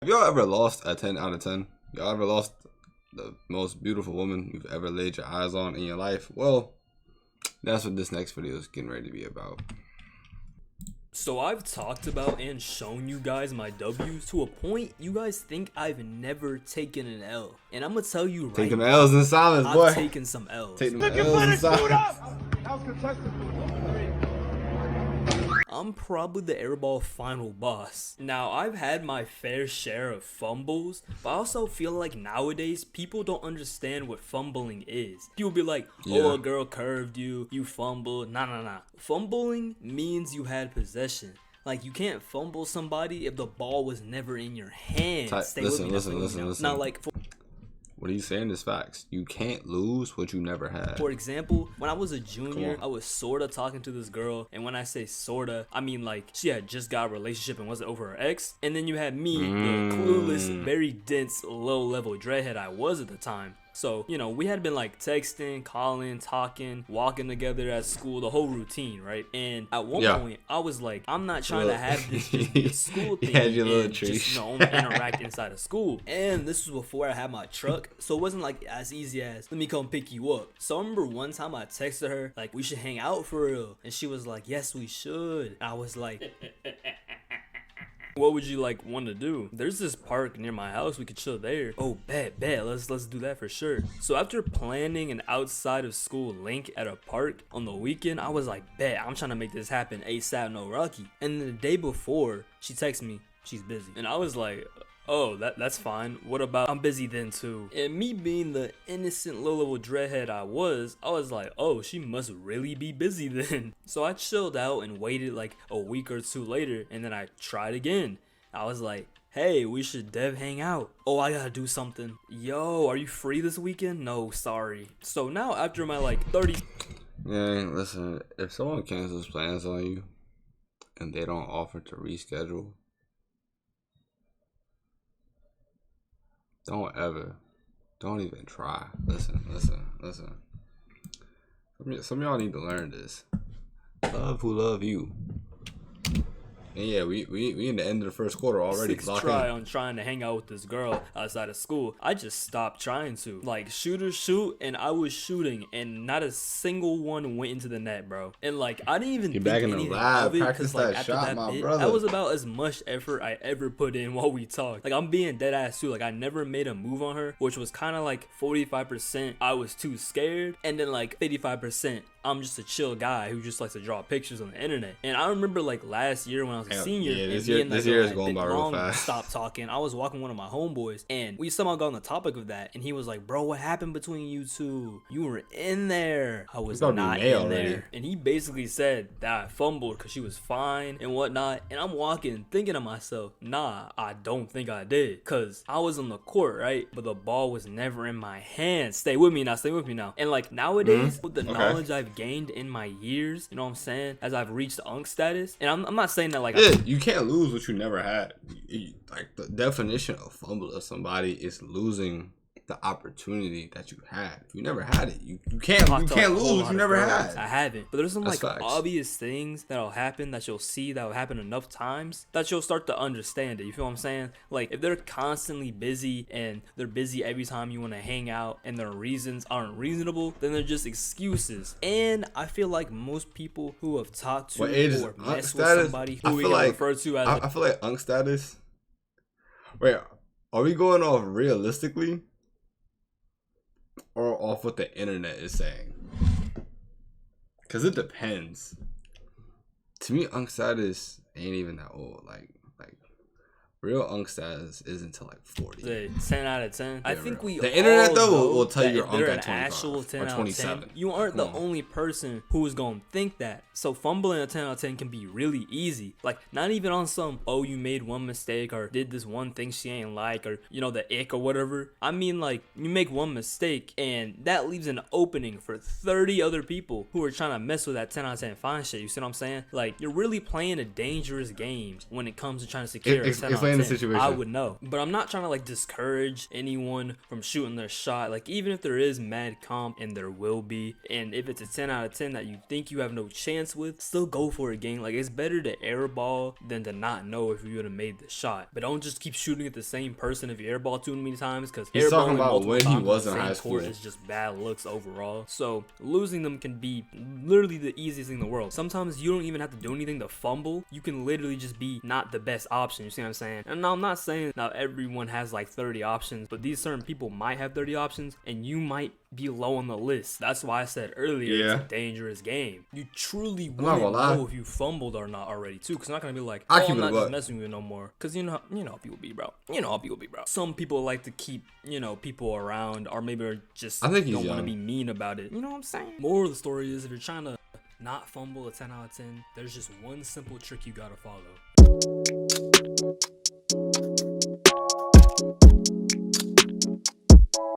Have y'all ever lost a 10 out of 10? Y'all ever lost the most beautiful woman you've ever laid your eyes on in your life? Well, that's what this next video is getting ready to be about. So I've talked about and shown you guys my W's to a point you guys think I've never taken an L. And I'm gonna tell you right Taking now, L's in silence, boy. I've taken some L's. Taking L's in silence. I'm probably the airball final boss. Now, I've had my fair share of fumbles, but I also feel like nowadays people don't understand what fumbling is. People be like, oh, a girl curved you, you fumbled. Nah. Fumbling means you had possession. Like, you can't fumble somebody if the ball was never in your hand. Listen. Now, like, what are you saying is facts. You can't lose what you never had. for example, when I was a junior, I was sorta talking to this girl, and when I say sorta, I mean like she had just got a relationship and wasn't over her ex. And then you had me, the clueless, very dense, low-level dreadhead I was at the time. So, you know, we had been like texting, calling, talking, walking together at school, the whole routine, right? And at one point, I was like, I'm not trying to have this just be a school thing and just, only interact inside of school. And this was before I had my truck, so it wasn't like as easy as, let me come pick you up. So I remember one time I texted her, like, we should hang out for real. And she was like, yes, we should. I was like... What would you like want to do? There's this park near my house, we could chill there. Oh, bet, let's do that for sure. So after planning an outside of school link at a park on the weekend, I was like, bet, I'm trying to make this happen ASAP, no Rocky. And then the day before, she texted me, she's busy. And I was like, oh, that's fine. What about I'm busy then too? And me being the innocent low-level dreadhead I was like, oh, she must really be busy then. So I chilled out and waited like a week or two later, and then I tried again. I was like, hey, we should dev hang out. Oh, I gotta do something. Yo, are you free this weekend? No, sorry. So now after my like 30... Yeah, listen, if someone cancels plans on you and they don't offer to reschedule, don't even try. Listen. Some of y'all need to learn this. Love who love you. And yeah, we in the end of the first quarter already. Try on trying to hang out with this girl outside of school. I just stopped trying to. Like, shoot, and I was shooting, and not a single one went into the net, bro. And like, I didn't even think anything of it, because like after that bit, that was about as much effort I ever put in while we talked. Like, I'm being dead ass too. Like, I never made a move on her, which was kind of like 45% I was too scared, and then like 55% I'm just a chill guy who just likes to draw pictures on the internet. And I remember like last year when I was a senior, and this year is going by real fast. Stopped talking. I was walking one of my homeboys, and we somehow got on the topic of that, and he was like, bro, what happened between you two? You were in there. I was not in there. And he basically said that I fumbled because she was fine and whatnot. And I'm walking thinking to myself, nah, I don't think I did, because I was on the court, right? But the ball was never in my hand. Stay with me now. And like nowadays, with the knowledge I've gained in my years, you know what I'm saying, as I've reached unk status, and I'm not saying that like you can't lose what you never had. Like, the definition of fumble of somebody is losing the opportunity that you had. If you never had it, you can't lose what you never had. I haven't, but there's some like obvious things that'll happen that you'll see that will happen enough times that you'll start to understand it. You feel what I'm saying? Like, if they're constantly busy and they're busy every time you want to hang out and their reasons aren't reasonable, then they're just excuses. And I feel like most people who have talked to or messed with somebody who we can refer to as I feel like unk status. Wait, are we going off realistically or off what the internet is saying? Because it depends. To me, unk status ain't even that old. Like real unk status is until like 40. 10 out of 10. I think the internet though will tell you you're unk at 25 10 or 27. You aren't the only person who is gonna think that. So fumbling a 10 out of 10 can be really easy. Like, not even on some, oh, you made one mistake or did this one thing she ain't like, or you know, the ick or whatever. I mean, like, you make one mistake and that leaves an opening for 30 other people who are trying to mess with that 10 out of 10 fine shit. You see what I'm saying? Like, you're really playing a dangerous game when it comes to trying to secure a 10 out of 10. explain the 10, situation. I would know. But I'm not trying to like discourage anyone from shooting their shot. Like even if there is mad comp, and there will be, and if it's a 10 out of 10 that you think you have no chance with, still go for it, gang. Like it's better to airball than to not know if you would have made the shot. But don't just keep shooting at the same person if you airball too many times, because He's talking airballing about multiple when he times was on in the high same school. court is just bad looks overall. So losing them can be literally the easiest thing in the world. Sometimes you don't even have to do anything to fumble. You can literally just be not the best option. You see what I'm saying? And now I'm not saying now everyone has like 30 options, but these certain people might have 30 options and you might be low on the list. That's why I said earlier it's a dangerous game. You truly wouldn't know if you fumbled or not already too, because I'm not gonna be like, oh, I'm not just messing with you no more, because you know how people be, bro. You know how people be, bro. Some people like to keep people around, or maybe are just don't want to be mean about it. You know what I'm saying? Moral of the story is, if you're trying to not fumble a 10 out of 10, there's just one simple trick you gotta follow.